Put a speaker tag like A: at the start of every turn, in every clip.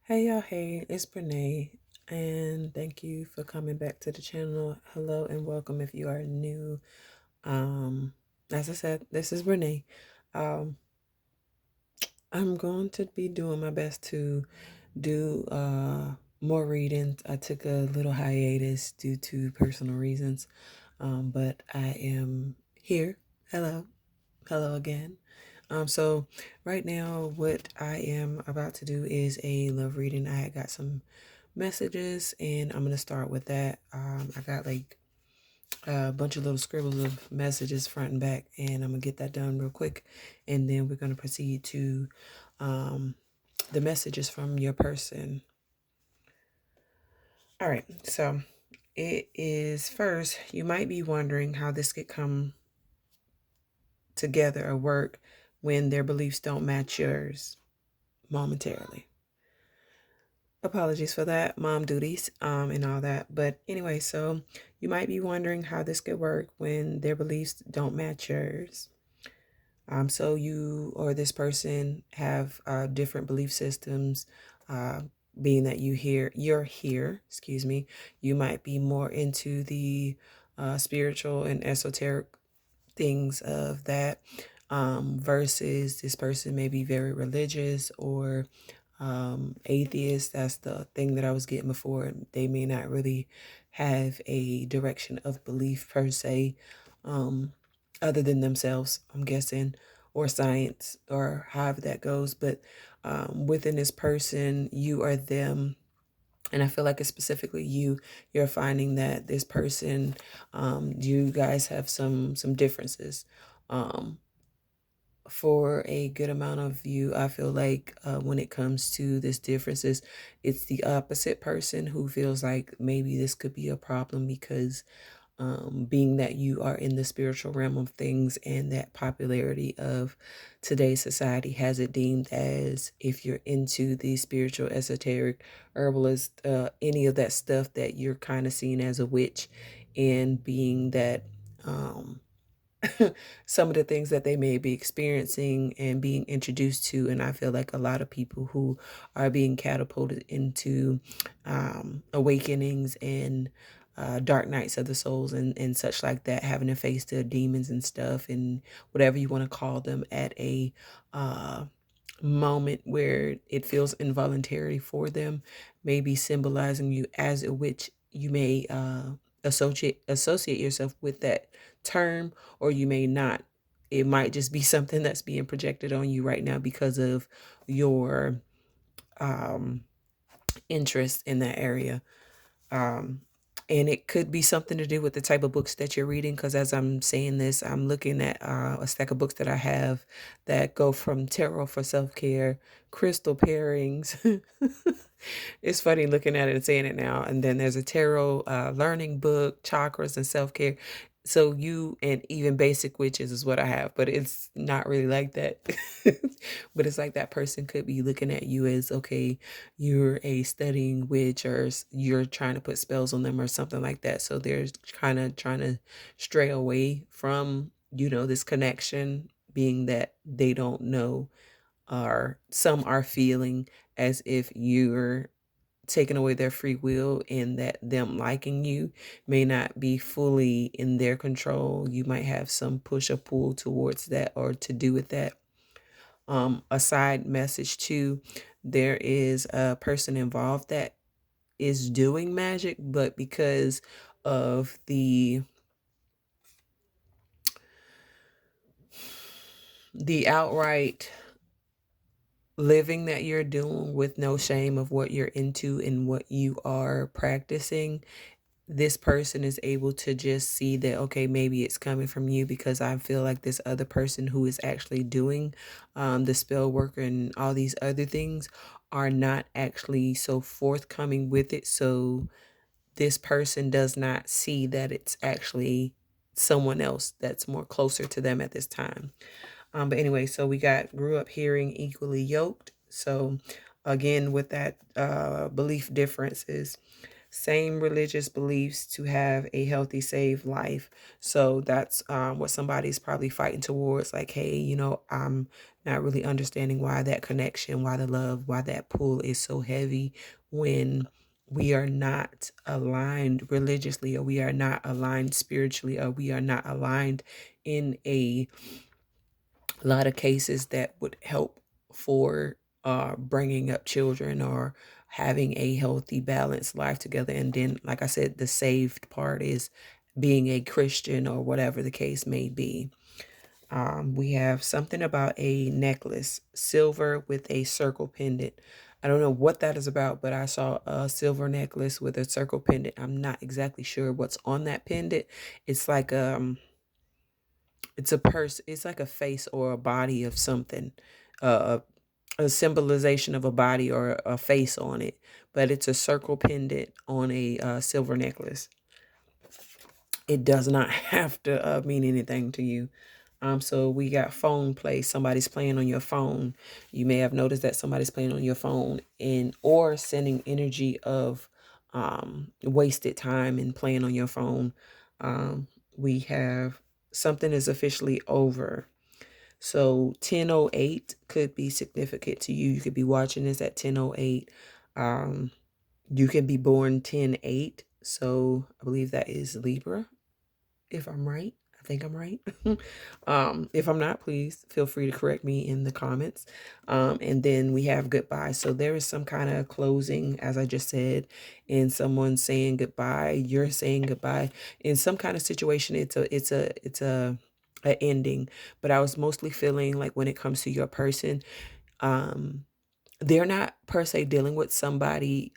A: Hey y'all, hey, it's Brene, and thank you for coming back to the channel. Hello and welcome if you are new. Um, as I said, this is Brene. Um, I'm going to be doing my best to do more reading. I took a little hiatus due to personal reasons, but I am here. Hello, hello again. So right now, what I am about to do is a love reading. I got some messages, and I'm gonna start with that. I got like a bunch of little scribbles of messages front and back, and I'm gonna get that done real quick, and then we're gonna proceed to um, the messages from your person. All right, so it is first. You might be wondering how this could come together or work when their beliefs don't match yours momentarily. Apologies for that, mom duties, and all that. But anyway, so you might be wondering how this could work when their beliefs don't match yours. So you or this person have different belief systems. Uh, Being that you're here, excuse me, you might be more into the spiritual and esoteric things of that, versus this person may be very religious or atheist. That's the thing that I was getting before. They may not really have a direction of belief per se, um, other than themselves, I'm guessing, or science, or however that goes. But within this person, you are them. And I feel like it's specifically you're finding that this person, you guys have some differences. Um, for a good amount of you, I feel like when it comes to this differences, it's the opposite person who feels like maybe this could be a problem because being that you are in the spiritual realm of things, and that popularity of today's society has it deemed as, if you're into the spiritual, esoteric, herbalist, any of that stuff, that you're kind of seen as a witch. And being that um, some of the things that they may be experiencing and being introduced to. And I feel like a lot of people who are being catapulted into awakenings and dark nights of the souls and such like that, having to face the demons and stuff and whatever you want to call them at a moment where it feels involuntary for them, maybe symbolizing you as a witch. You may associate yourself with that term, or you may not. It might just be something that's being projected on you right now because of your um, interest in that area. Um, and it could be something to do with the type of books that you're reading. Because as I'm saying this, I'm looking at a stack of books that I have that go from tarot for self-care, crystal pairings. It's funny looking at it and saying it now. And then there's a tarot learning book, chakras and self-care. So you, and even basic witches is what I have, but it's not really like that. But it's like that person could be looking at you as, okay, you're a studying witch, or you're trying to put spells on them or something like that. So they're kind of trying to stray away from, this connection, being that they don't know, or some are feeling as if you're taking away their free will, and that them liking you may not be fully in their control. You might have some push or pull towards that, or to do with that. A side message too, there is a person involved that is doing magic, but because of the outright living that you're doing with no shame of what you're into and what you are practicing, this person is able to just see that, okay, maybe it's coming from you, because I feel like this other person who is actually doing the spell work and all these other things are not actually so forthcoming with it. So this person does not see that it's actually someone else that's more closer to them at this time. But anyway, so we got grew up hearing equally yoked. So again, with that belief differences. same religious beliefs to have a healthy, saved life. So that's what somebody's probably fighting towards. Like, hey, I'm not really understanding why that connection, why the love, why that pull is so heavy when we are not aligned religiously, or we are not aligned spiritually, or we are not aligned in a lot of cases that would help for bringing up children or having a healthy, balanced life together. And then, like I said, the saved part is being a Christian or whatever the case may be. We have something about a necklace, silver with a circle pendant. I don't know what that is about, but I saw a silver necklace with a circle pendant. I'm not exactly sure what's on that pendant. It's like it's a purse. It's like a face or a body of something, uh, a symbolization of a body or a face on it. But it's a circle pendant on a silver necklace. It does not have to mean anything to you. So we got phone play. Somebody's playing on your phone. You may have noticed that somebody's playing on your phone or sending energy of wasted time and playing on your phone. We have something is officially over. So 10:08 could be significant to you. You could be watching this at 10:08. You can be born 10:08. So I believe that is Libra, if I'm right. I think I'm right. If I'm not, please feel free to correct me in the comments. And then we have goodbye. So there is some kind of closing, as I just said, and someone saying goodbye. You're saying goodbye in some kind of situation. It's a ending. But I was mostly feeling like when it comes to your person, um, they're not per se dealing with somebody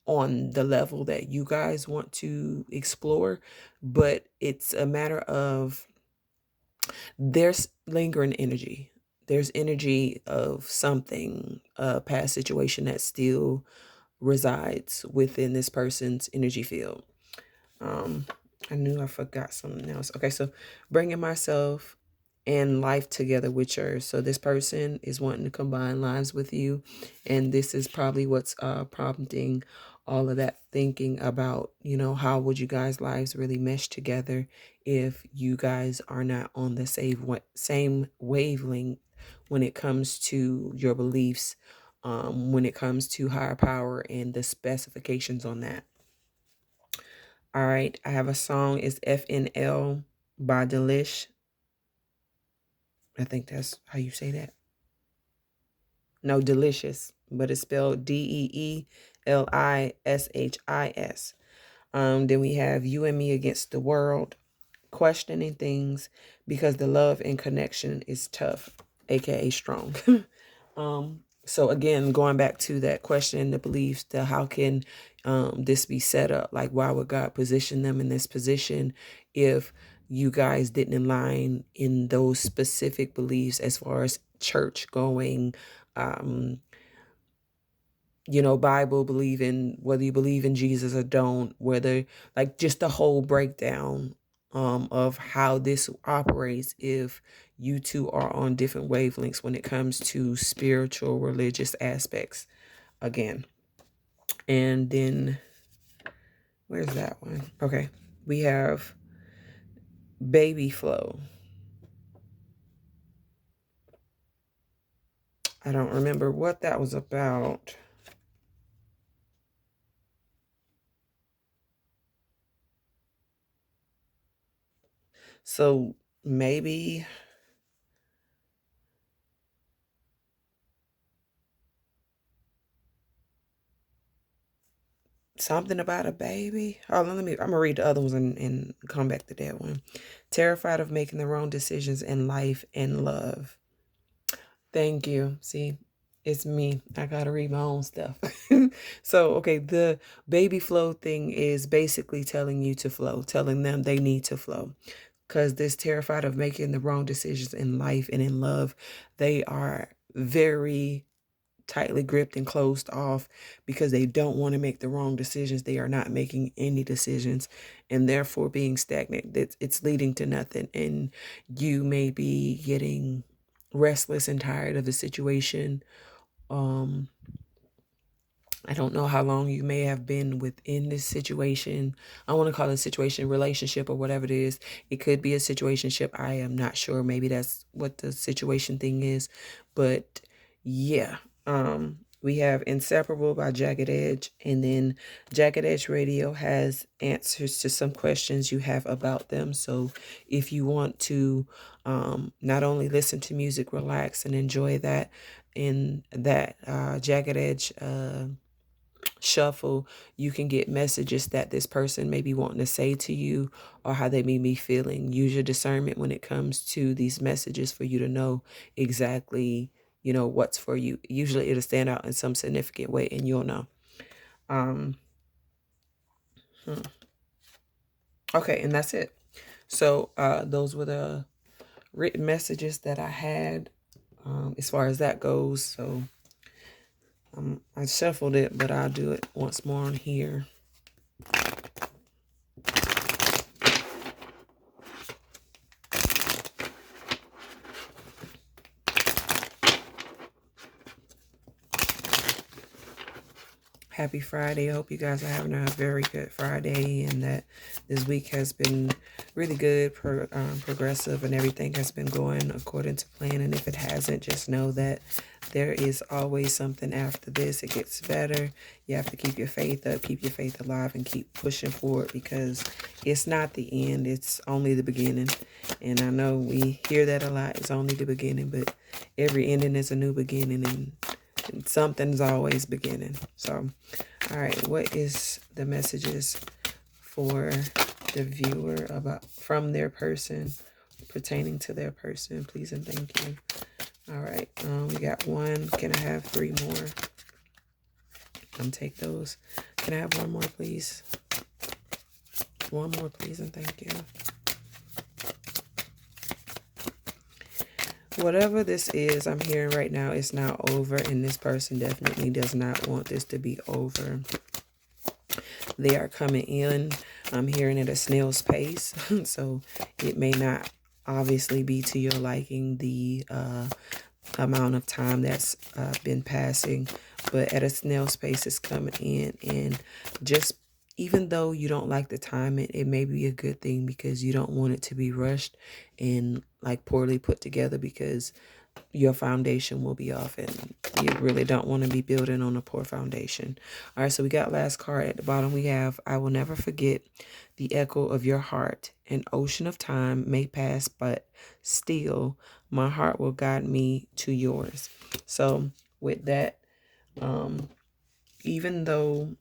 A: on the level that you guys want to explore, but it's a matter of there's lingering energy. There's energy of something, a past situation that still resides within this person's energy field. Um, I knew I forgot something else. Okay, so bringing myself and life together with yours. So this person is wanting to combine lives with you, and this is probably what's prompting all of that thinking about, how would you guys' lives really mesh together if you guys are not on the same wavelength when it comes to your beliefs, when it comes to higher power and the specifications on that. All right, I have a song. It's FNL by Delish. I think that's how you say that. No, Delicious, but it's spelled DEELISHIS. Then we have You and Me Against the World, questioning things because the love and connection is tough, aka strong. So again, going back to that question, the beliefs, the how can this be set up? Like, why would God position them in this position if you guys didn't align in those specific beliefs as far as church going, um, Bible believing, whether you believe in Jesus or don't, whether like just the whole breakdown of how this operates if you two are on different wavelengths when it comes to spiritual religious aspects again. And then where's that one? Okay. We have baby flow. I don't remember what that was about. So maybe something about a baby. Oh, I'm gonna read the other ones and come back to that one. Terrified of making the wrong decisions in life and love. Thank you. See, it's me. I gotta read my own stuff. So, okay, the baby flow thing is basically telling you to flow, telling them they need to flow. Because this terrified of making the wrong decisions in life and in love, they are very tightly gripped and closed off because they don't want to make the wrong decisions. They are not making any decisions and therefore being stagnant. It's leading to nothing. And you may be getting restless and tired of the situation. I I don't know how long you may have been within this situation. I want to call it a situation, relationship, or whatever it is. It could be a situationship. I am not sure. Maybe that's what the situation thing is. But yeah, we have Inseparable by Jagged Edge. And then Jagged Edge Radio has answers to some questions you have about them. So if you want to not only listen to music, relax, and enjoy that in that Jagged Edge shuffle, you can get messages that this person may be wanting to say to you or how they may be feeling. Use your discernment when it comes to these messages for you to know exactly, what's for you. Usually it'll stand out in some significant way and you'll know. Um, hmm. Okay, and that's it. So those were the written messages that I had as far as that goes. So I shuffled it, but I'll do it once more on here. Happy Friday. I hope you guys are having a very good Friday and that this week has been really good, progressive, and everything has been going according to plan. And if it hasn't, just know that there is always something after this. It gets better. You have to keep your faith up, keep your faith alive, and keep pushing forward because it's not the end. It's only the beginning. And I know we hear that a lot. It's only the beginning, but every ending is a new beginning, and something's always beginning. So, all right, what is the messages for the viewer from their person, pertaining to their person? Please and thank you. All right, we got one. Can I have 3 more? Take those. Can I have 1 more, please? 1 more, please, and thank you. Whatever this is I'm hearing right now, it's not over, and this person definitely does not want this to be over. They are coming in. I'm hearing at a snail's pace, so it may not obviously be to your liking the amount of time that's been passing, but at a snail's pace it's coming in, and just even though you don't like the timing, it may be a good thing because you don't want it to be rushed and like poorly put together because your foundation will be off and you really don't want to be building on a poor foundation. All right, so we got last card at the bottom. We have, I will never forget the echo of your heart. An ocean of time may pass, but still my heart will guide me to yours. So with that, even though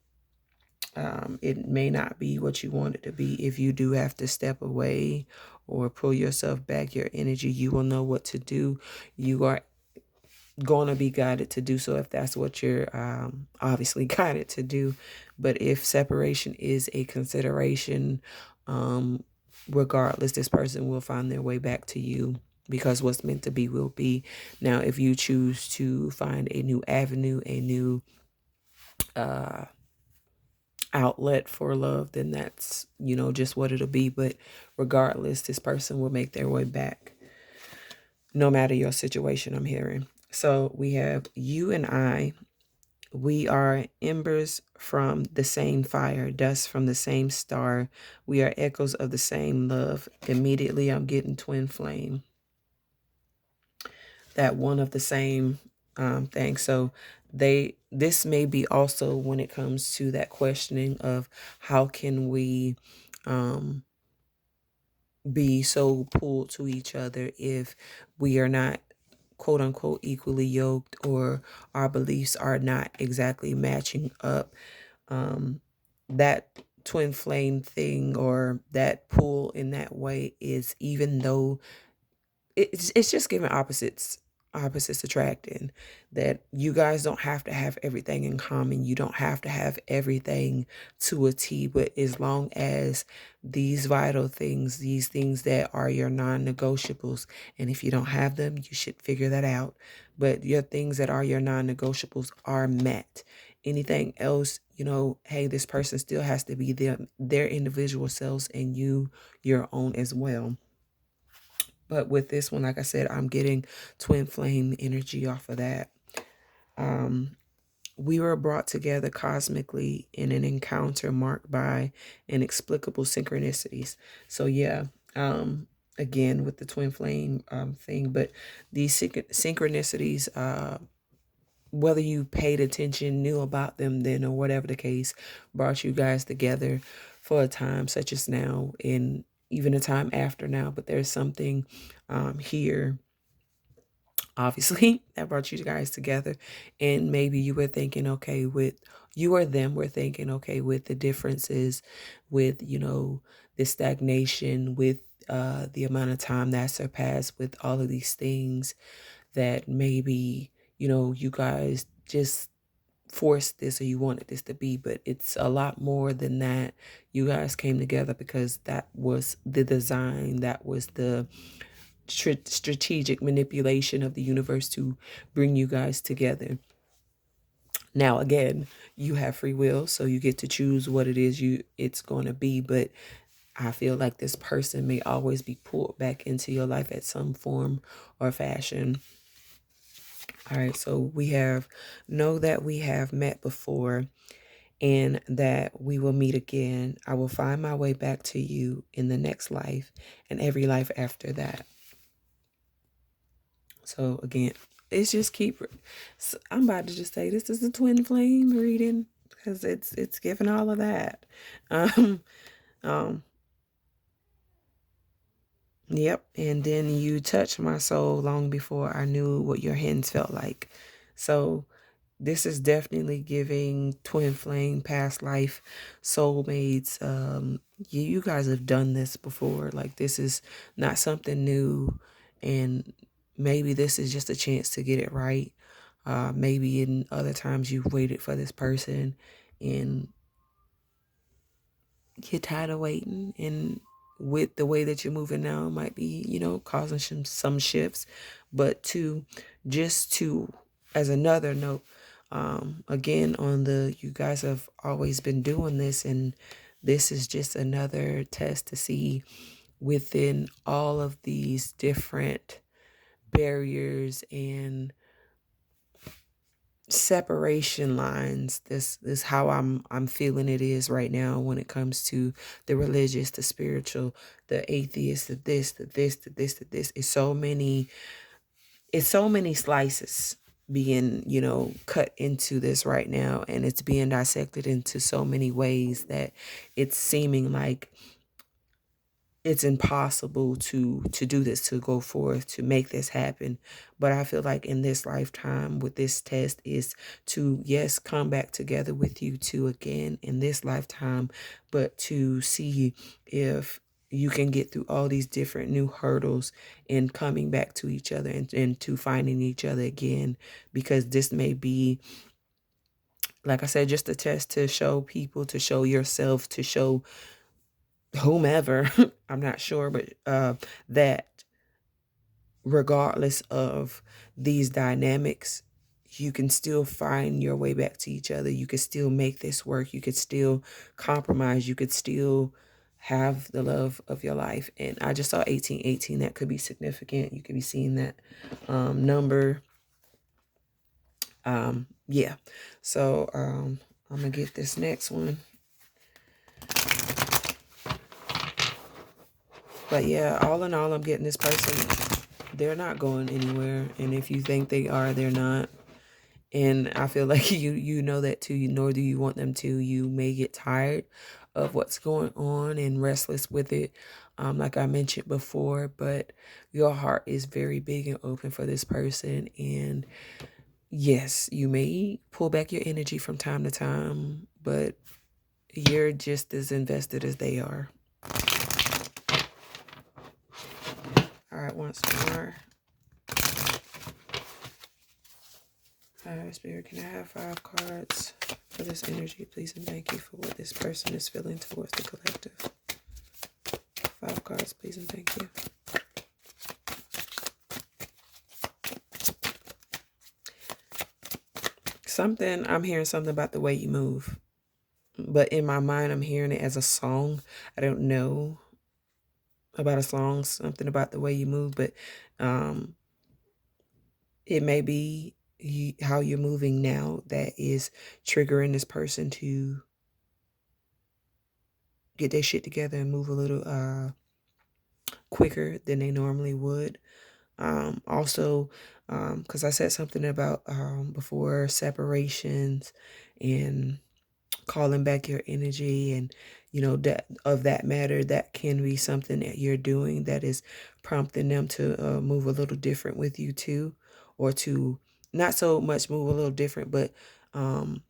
A: it may not be what you want it to be, if you do have to step away or pull yourself back, your energy, you will know what to do. You are going to be guided to do so if that's what you're obviously guided to do. But if separation is a consideration, regardless, this person will find their way back to you because what's meant to be will be. Now, if you choose to find a new avenue, a new outlet for love, then that's, just what it'll be. But regardless, this person will make their way back no matter your situation, I'm hearing. So we have you and I. We are embers from the same fire, dust from the same star. We are echoes of the same love. Immediately, I'm getting twin flame. That one of the same thing. So this may be also when it comes to that questioning of how can we be so pulled to each other if we are not quote unquote equally yoked or our beliefs are not exactly matching up. That twin flame thing or that pull in that way is, even though it's just giving opposites attracting, that you guys don't have to have everything in common. You don't have to have everything to a T, but as long as these vital things, these things that are your non-negotiables, and if you don't have them, you should figure that out. But your things that are your non-negotiables are met. Anything else, hey, this person still has to be their individual selves and you your own as well. But with this one, like I said, I'm getting twin flame energy off of that. We were brought together cosmically in an encounter marked by inexplicable synchronicities. So yeah, again with the twin flame thing, but these synchronicities, whether you paid attention, knew about them then, or whatever the case, brought you guys together for a time such as now, and even a time after now. But there's something here, obviously, that brought you guys together. And maybe you were thinking, okay, with you or them were thinking, okay, with the differences, with, the stagnation, with the amount of time that surpassed, with all of these things, that maybe, you guys just forced this or you wanted this to be, but it's a lot more than that. You guys came together because that was the design, that was the strategic manipulation of the universe to bring you guys together. Now, again, you have free will, so you get to choose what it is it's going to be, but I feel like this person may always be pulled back into your life at some form or fashion. All right, so we know that we have met before and that we will meet again. I will find my way back to you in the next life and every life after that. So again, it's just I'm about to just say this is a twin flame reading because it's giving all of that. Um, um, yep. And then you touched my soul long before I knew what your hands felt like. So this is definitely giving twin flame, past life, soulmates. You guys have done this before. Like, this is not something new, and maybe this is just a chance to get it right. Maybe in other times you've waited for this person and get tired of waiting, and with the way that you're moving now might be, causing some shifts. But to as another note, again, on the, you guys have always been doing this, and this is just another test to see within all of these different barriers and separation lines. This how I'm feeling it is right now when it comes to the religious, the spiritual, the atheist, the this, the this, the this, the this. It's so many slices being, cut into this right now, and it's being dissected into so many ways that it's seeming like it's impossible to do this, to go forth, to make this happen. But I feel like in this lifetime with this test is to, yes, come back together with you two again in this lifetime, but to see if you can get through all these different new hurdles in coming back to each other, and to finding each other again, because this may be, like I said, just a test to show people, to show yourself, to show whomever, I'm not sure, but that regardless of these dynamics, you can still find your way back to each other. You could still make this work. You could still compromise. You could still have the love of your life. And I just saw 1818. That could be significant. You could be seeing that number. Yeah. So I'm gonna get this next one. But yeah, all in all, I'm getting this person, they're not going anywhere. And if you think they are, they're not. And I feel like you know that too, nor do you want them to. You may get tired of what's going on and restless with it, like I mentioned before, but your heart is very big and open for this person. And yes, you may pull back your energy from time to time, but you're just as invested as they are. All right, once more. Spirit, can I have 5 cards for this energy, please, and thank you for what this person is feeling towards the collective? 5 cards, please, and thank you. I'm hearing something about the way you move, but in my mind, I'm hearing it as a song. I don't know about a song, something about the way you move, but it may be how you're moving now that is triggering this person to get their shit together and move a little quicker than they normally would. Also, because I said something about before separations and calling back your energy, and that of that matter, that can be something that you're doing that is prompting them to move a little different with you too, or to not so much move a little different, but um,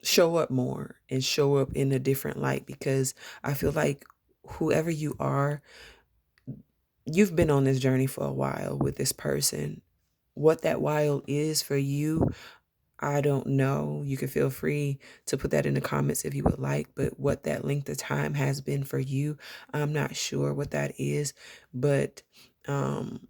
A: show up more and show up in a different light, because I feel like whoever you are, you've been on this journey for a while with this person. What that while is for you, I don't know. You can feel free to put that in the comments if you would like. But what that length of time has been for you, I'm not sure what that is. But um,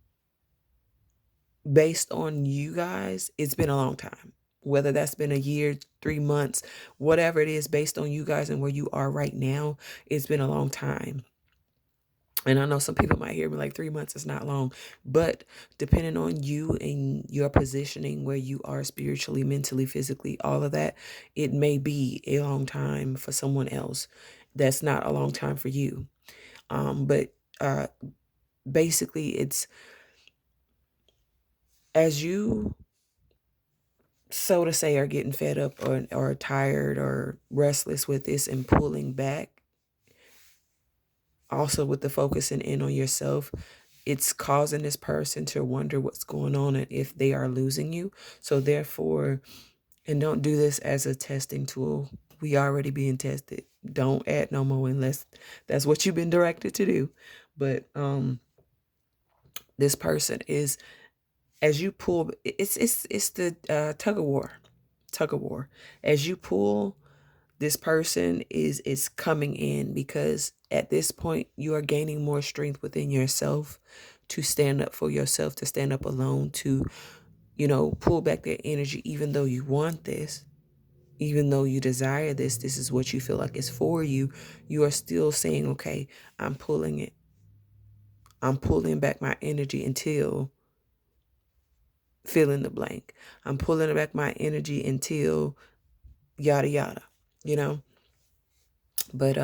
A: based on you guys, it's been a long time. Whether that's been a year, 3 months, whatever it is, based on you guys and where you are right now, it's been a long time. And I know some people might hear me like 3 months is not long, but depending on you and your positioning, where you are spiritually, mentally, physically, all of that, it may be a long time for someone else. That's not a long time for you. But basically, it's as you, so to say, are getting fed up or tired or restless with this and pulling back, also with the focusing in on yourself, it's causing this person to wonder what's going on and if they are losing you. So therefore, and don't do this as a testing tool. We already being tested. Don't add no more unless that's what you've been directed to do. But this person is, as you pull, it's the tug of war. Tug of war. As you pull, this person is coming in, because at this point you are gaining more strength within yourself to stand up for yourself, to stand up alone, to pull back their energy. Even though you want this, even though you desire this is what you feel like is for you, you are still saying, okay, I'm pulling it, I'm pulling back my energy until fill in the blank, I'm pulling back my energy until yada yada, you know. But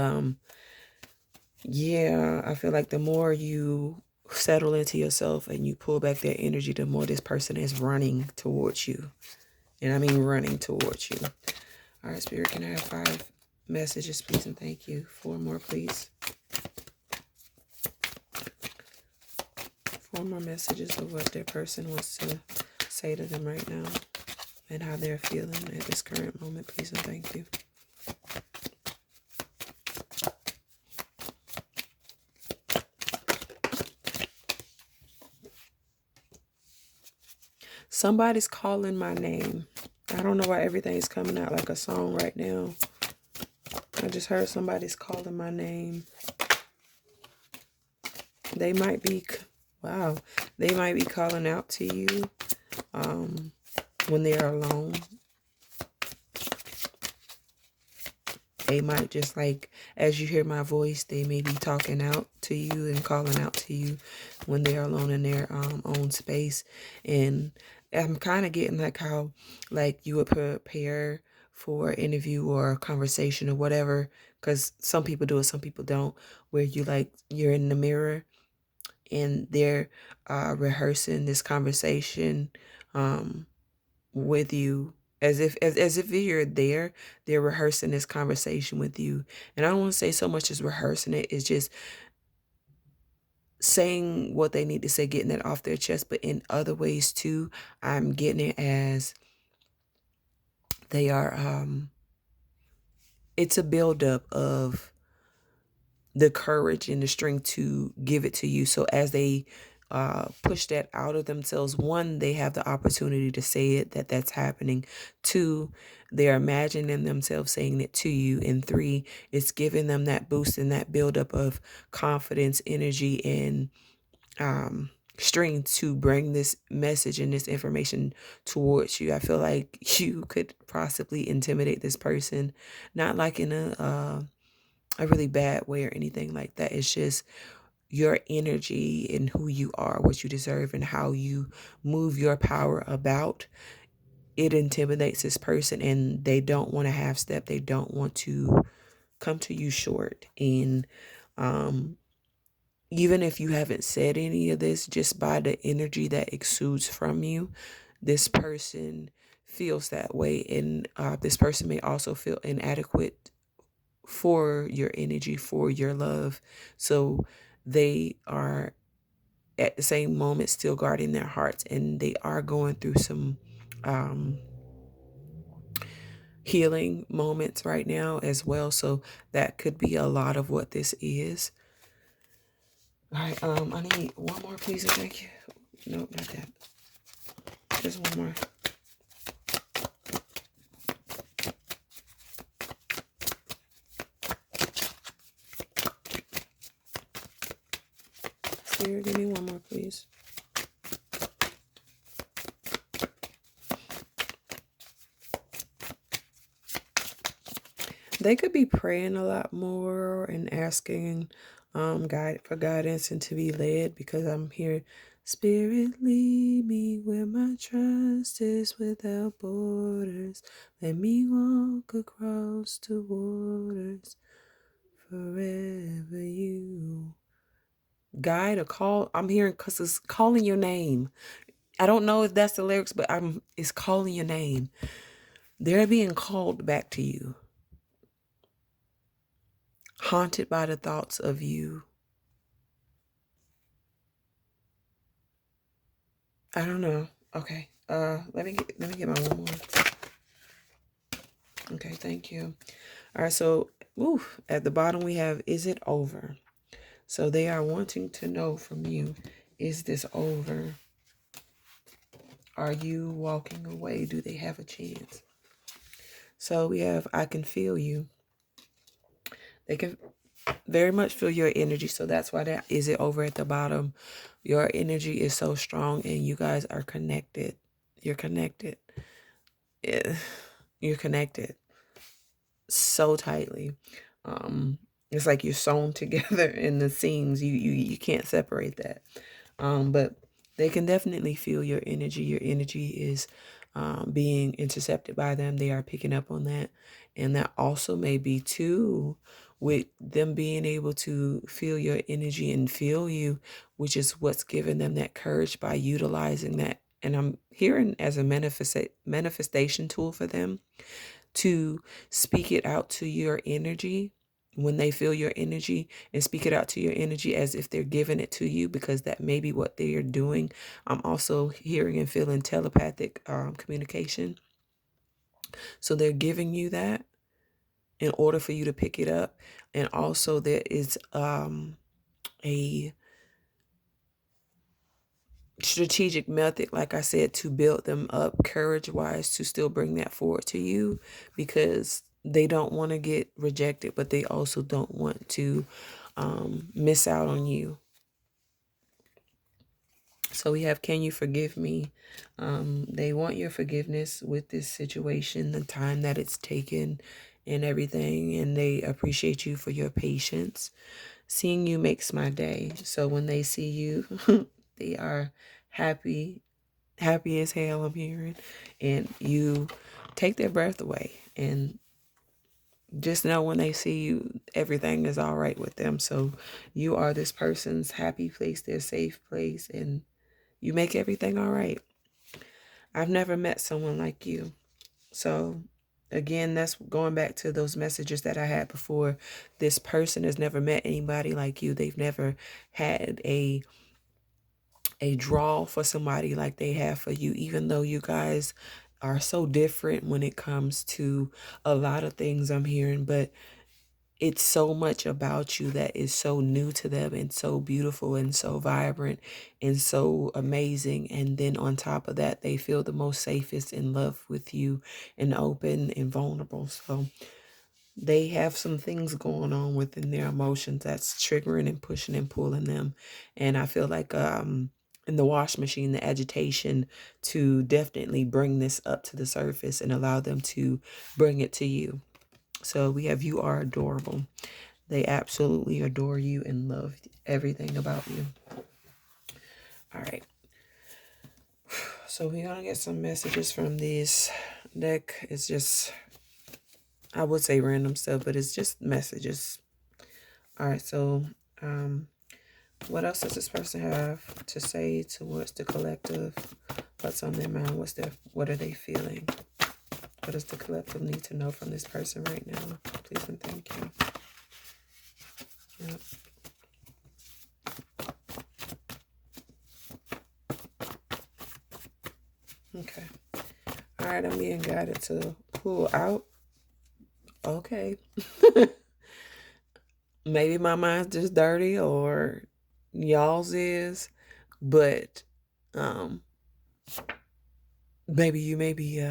A: yeah, I feel like the more you settle into yourself and you pull back that energy, the more this person is running towards you. And I mean running towards you. All right, Spirit, can I have 5 messages, please, and thank you. 4 more, please. 4 more messages of what their person wants to say to them right now and how they're feeling at this current moment, please, and thank you. Somebody's calling my name. I don't know why everything's coming out like a song right now. I just heard somebody's calling my name. They might be, wow, they might be calling out to you when they are alone. They might just, like, as you hear my voice, they may be talking out to you and calling out to you when they're alone in their own space. And I'm kind of getting like how, like, you would prepare for an interview or a conversation or whatever, because some people do it, some people don't, where you're in the mirror and they're rehearsing this conversation with you, as if you're there. They're rehearsing this conversation with you. And I don't want to say so much as rehearsing it, it's just saying what they need to say, getting it off their chest. But in other ways too, I'm getting it as they are it's a buildup of the courage and the strength to give it to you. So as they push that out of themselves, one, they have the opportunity to say it, that's happening. Two, they're imagining themselves saying it to you. And three, it's giving them that boost and that buildup of confidence, energy, and strength to bring this message and this information towards you. I feel like you could possibly intimidate this person, not like in a really bad way or anything like that. It's just your energy and who you are, what you deserve, and how you move your power about, it intimidates this person, and they don't want to half step. They don't want to come to you short. And um, even if you haven't said any of this, just by the energy that exudes from you, this person feels that way. And this person may also feel inadequate for your energy, for your love. So they are at the same moment still guarding their hearts, and they are going through some um, healing moments right now as well. So that could be a lot of what this is. All right, I need one more, please and thank you. Nope, not that. Just one more. Spirit, give me one more, please. They could be praying a lot more and asking for guidance and to be led, because I'm here. Spirit, lead me where my trust is without borders. Let me walk across the waters forever you. Guide or call. I'm hearing because it's calling your name. I don't know if that's the lyrics, but it's calling your name. They're being called back to you. Haunted by the thoughts of you. I don't know. Okay. Let me get my one more. Okay, thank you. All right, so at the bottom we have, is it over? So they are wanting to know from you, is this over? Are you walking away? Do they have a chance? So we have, I can feel you. They can very much feel your energy. So that's why that is it over at the bottom. Your energy is so strong and you guys are connected. You're connected. You're connected so tightly. It's like you're sewn together in the seams. You can't separate that. But they can definitely feel your energy. Your energy is being intercepted by them. They are picking up on that. And that also may be too with them being able to feel your energy and feel you, which is what's giving them that courage by utilizing that. And I'm hearing as a manifestation tool for them to speak it out to your energy when they feel your energy, and speak it out to your energy as if they're giving it to you, because that may be what they are doing. I'm also hearing and feeling telepathic communication. So they're giving you that in order for you to pick it up. And also there is a strategic method, like I said, to build them up courage wise, to still bring that forward to you, because they don't want to get rejected, but they also don't want to miss out on you. So we have, can you forgive me? They want your forgiveness with this situation, the time that it's taken and everything, and they appreciate you for your patience. Seeing you makes my day. So when they see you, they are happy as hell, I'm hearing, and you take their breath away. And just know when they see you, everything is all right with them. So you are this person's happy place, their safe place, and you make everything all right. I've never met someone like you. So again, that's going back to those messages that I had before. This person has never met anybody like you. They've never had a draw for somebody like they have for you, even though you guys are so different when it comes to a lot of things I'm hearing. But it's so much about you that is so new to them and so beautiful and so vibrant and so amazing. And then on top of that, they feel the most safest in love with you and open and vulnerable. So they have some things going on within their emotions that's triggering and pushing and pulling them. And I feel like in the wash machine, the agitation to definitely bring this up to the surface and allow them to bring it to you. So we have, you are adorable. They absolutely adore you and love everything about you. All right. So we're going to get some messages from this deck. It's just, I would say random stuff, but it's just messages. All right. So what else does this person have to say towards the collective? What's on their mind? What are they feeling? What does the collective need to know from this person right now? Please and thank you. Yep. Okay. All right, I'm being guided to pull out. Okay. Maybe my mind's just dirty or y'all's is, but maybe you may be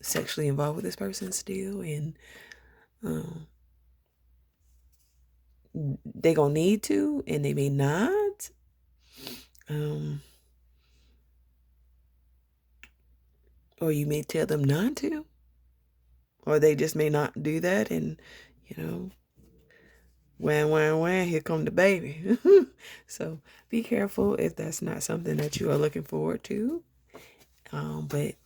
A: sexually involved with this person still, and they gonna need to, and they may not. Or you may tell them not to, or they just may not do that, and wham, here come the baby. So be careful if that's not something that you are looking forward to. But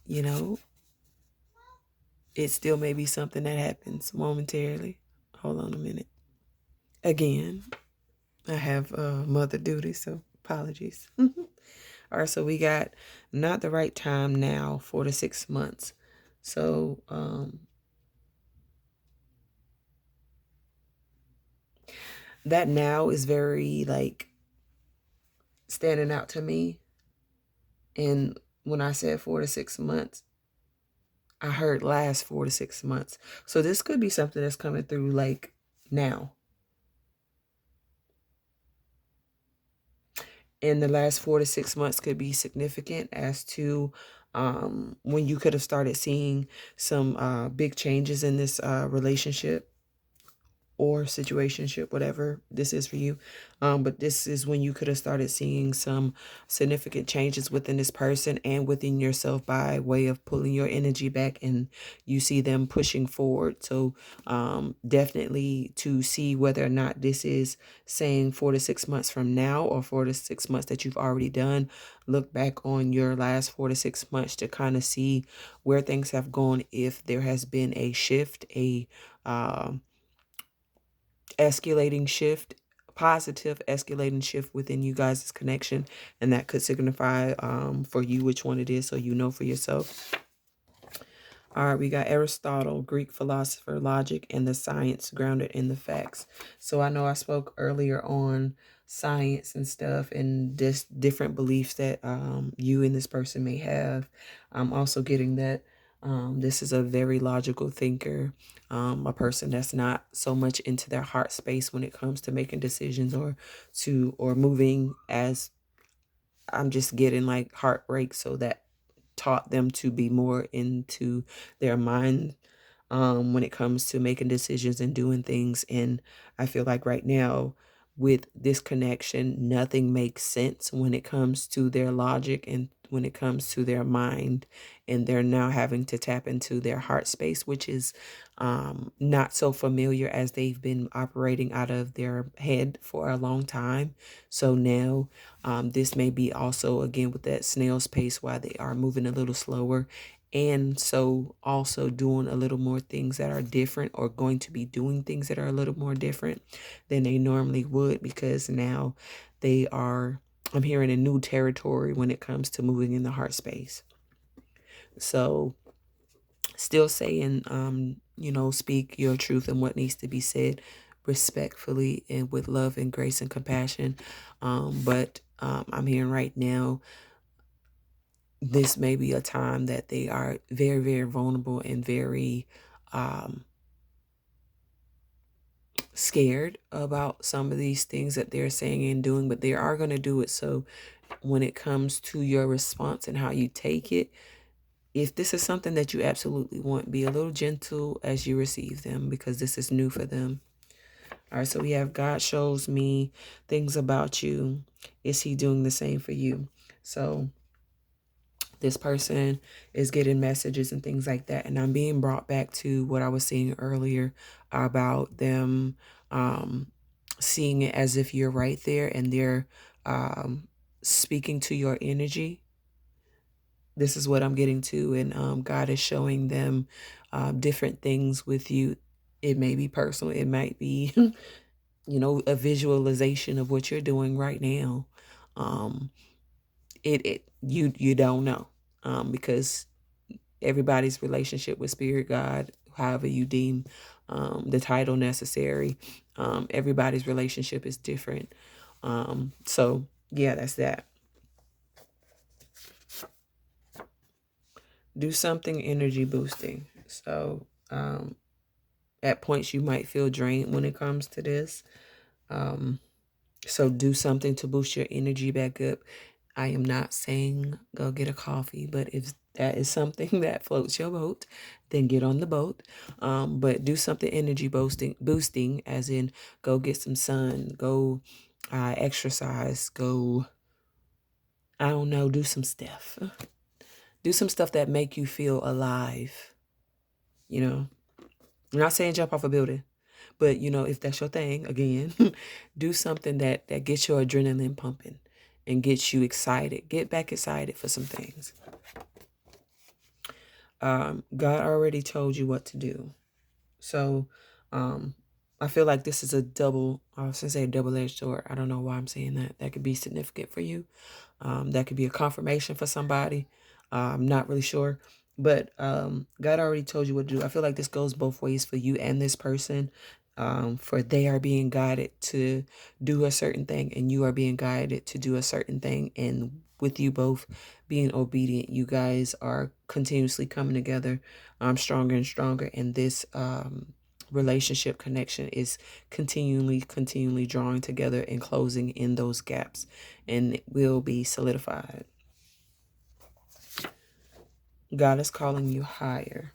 A: it still may be something that happens momentarily. Hold on a minute. Again, I have mother duty, so apologies. All right, so we got not the right time now, 4 to 6 months. So that now is very standing out to me. And when I said 4 to 6 months, I heard last 4 to 6 months. So this could be something that's coming through now. And the last 4 to 6 months could be significant as to when you could have started seeing some big changes in this relationship or situationship, whatever this is for you. But this is when you could have started seeing some significant changes within this person and within yourself by way of pulling your energy back, and you see them pushing forward. So definitely to see whether or not this is saying 4 to 6 months from now or 4 to 6 months that you've already done. Look back on your last 4 to 6 months to kind of see where things have gone, if there has been a shift, a escalating shift, positive escalating shift within you guys' connection, and that could signify for you which one it is, so you know for yourself. All right, we got Aristotle, Greek philosopher, logic, and the science grounded in the facts. So I know I spoke earlier on science and stuff and just different beliefs that you and this person may have. I'm also getting that this is a very logical thinker, a person that's not so much into their heart space when it comes to making decisions or moving, as I'm just getting heartbreak. So that taught them to be more into their mind when it comes to making decisions and doing things. And I feel like right now with this connection, nothing makes sense when it comes to their logic and when it comes to their mind. And they're now having to tap into their heart space, which is not so familiar, as they've been operating out of their head for a long time. So now this may be also, again, with that snail's pace, while they are moving a little slower, and so also doing a little more things that are different, or going to be doing things that are a little more different than they normally would, because now they are, I'm hearing, a new territory when it comes to moving in the heart space. So still saying, speak your truth and what needs to be said respectfully and with love and grace and compassion. But I'm hearing right now, this may be a time that they are very, very vulnerable and very scared about some of these things that they're saying and doing, but they are going to do it. So when it comes to your response and how you take it, if this is something that you absolutely want, be a little gentle as you receive them, because this is new for them. All right, so we have God shows me things about you. Is he doing the same for you? So This person is getting messages and things like that. And I'm being brought back to what I was saying earlier about them seeing it as if you're right there and they're um, speaking to your energy. This is what I'm getting to. And God is showing them different things with you. It may be personal, it might be, a visualization of what you're doing right now. Um, you don't know because everybody's relationship with spirit God, however you deem the title necessary, everybody's relationship is different. So yeah, that's that. Do something energy boosting. So at points you might feel drained when it comes to this. So do something to boost your energy back up. I am not saying go get a coffee, but if that is something that floats your boat, then get on the boat. But do something energy boosting, as in go get some sun, go exercise, go, I don't know, do some stuff. Do some stuff that make you feel alive. I'm not saying jump off a building, but if that's your thing, again, do something that gets your adrenaline pumping and gets you excited. Get back excited for some things. God already told you what to do. So I feel like this is I was gonna say a double-edged sword. I don't know why I'm saying that. That could be significant for you. That could be a confirmation for somebody. I'm not really sure. But God already told you what to do. I feel like this goes both ways for you and this person. For they are being guided to do a certain thing and you are being guided to do a certain thing. And with you both being obedient, you guys are continuously coming together stronger and stronger. And this relationship connection is continually drawing together and closing in those gaps, and it will be solidified. God is calling you higher.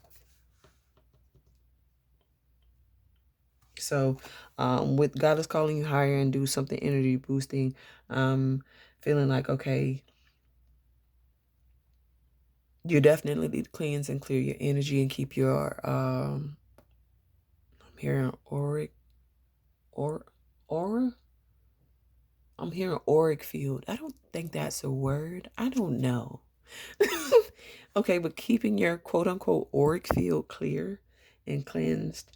A: So with God is calling you higher and do something energy boosting, feeling like, okay, you definitely need to cleanse and clear your energy and keep your I'm hearing aura. I'm hearing auric field. I don't think that's a word. I don't know. Okay, but keeping your quote unquote auric field clear and cleansed,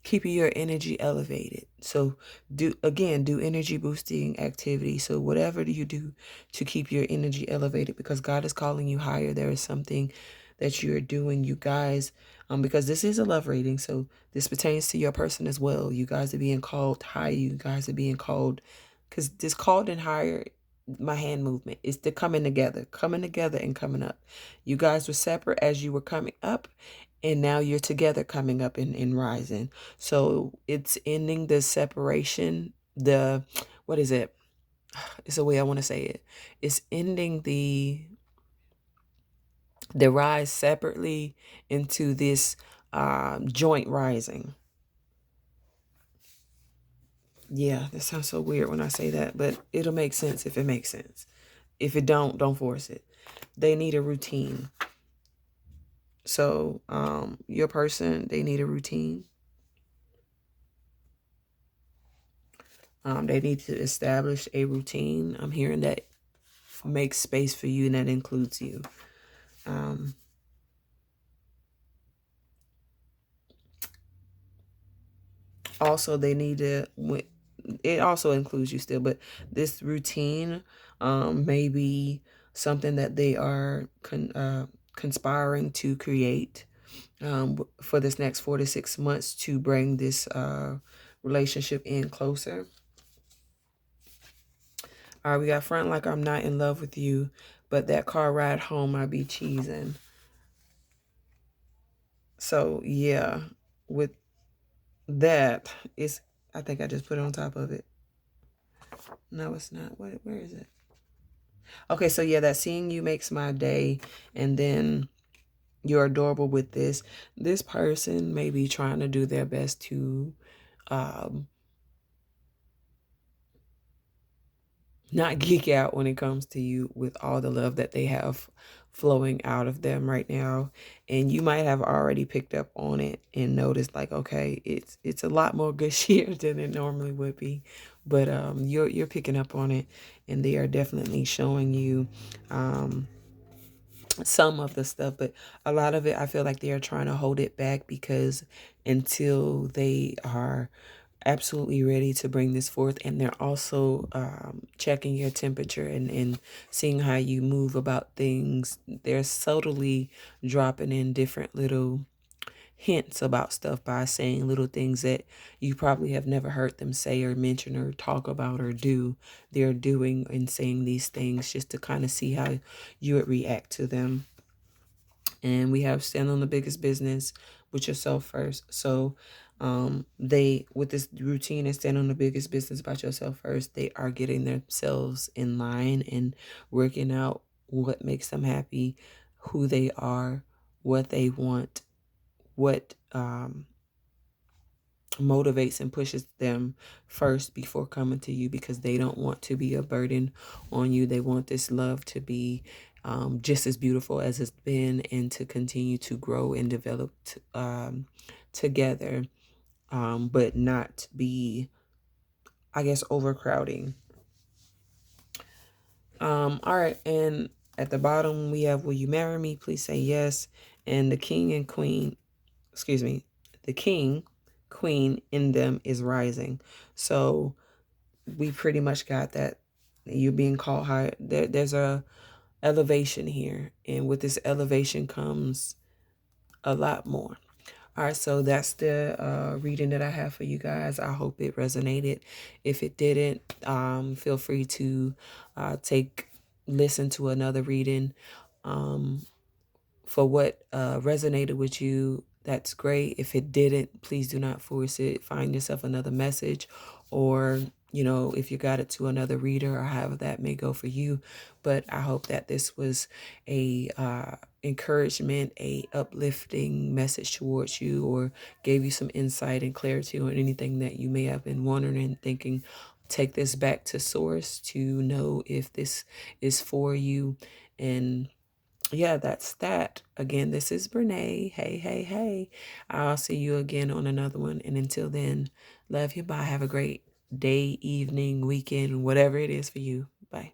A: keeping your energy elevated. So do energy boosting activity. So whatever do you do to keep your energy elevated, because God is calling you higher. There is something that you're doing, you guys, because this is a love reading. So this pertains to your person as well. You guys are being called higher. You guys are being called, because this called and higher, my hand movement is the coming together and coming up. You guys were separate as you were coming up, and now you're together coming up and rising. So it's ending the separation. What is it? It's the way I want to say it. It's ending the rise separately into this joint rising. Yeah, that sounds so weird when I say that, but it'll make sense if it makes sense. If it don't force it. They need a routine. So your person, they need a routine. They need to establish a routine. I'm hearing that makes space for you, and that includes you. Also, they need to, it also includes you still, but this routine may be something that they are conspiring to create for this next 4 to 6 months to bring this relationship in closer. All right, we got front like I'm not in love with you, but that car ride home I be cheesing. So yeah, with that, I think I just put it on top of it. No, it's not. Where is it? Okay, so yeah, that seeing you makes my day, and then you're adorable with this. This person may be trying to do their best to not geek out when it comes to you with all the love that they have flowing out of them right now. And you might have already picked up on it and noticed like, okay, it's a lot more good cheer than it normally would be. But you're picking up on it, and they are definitely showing you some of the stuff, but a lot of it I feel like they are trying to hold it back because until they are absolutely ready to bring this forth, and they're also checking your temperature and seeing how you move about things. They're subtly dropping in different little hints about stuff by saying little things that you probably have never heard them say or mention or talk about or do. They're doing and saying these things just to kind of see how you would react to them. And we have stand on the biggest business with yourself first. So they, with this routine and stand on the biggest business about yourself first, they are getting themselves in line and working out what makes them happy, who they are, what they want, what motivates and pushes them first before coming to you, because they don't want to be a burden on you. They want this love to be just as beautiful as it's been, and to continue to grow and develop together, but not be, I guess, overcrowding. All right, and at the bottom we have, will you marry me? Please say yes. And the king and queen, excuse me, the king, queen in them is rising. So we pretty much got that. You being called high. There's a elevation here, and with this elevation comes a lot more. All right, so that's the reading that I have for you guys. I hope it resonated. If it didn't, feel free to listen to another reading. For what resonated with you, that's great. If it didn't, please do not force it. Find yourself another message, or if you got it to another reader, or however that may go for you. But I hope that this was a encouragement, a uplifting message towards you, or gave you some insight and clarity on anything that you may have been wondering and thinking. Take this back to source to know if this is for you. And yeah, that's that. Again, this is Brene. Hey, hey, hey. I'll see you again on another one. And until then, love you. Bye. Have a great day, evening, weekend, whatever it is for you. Bye.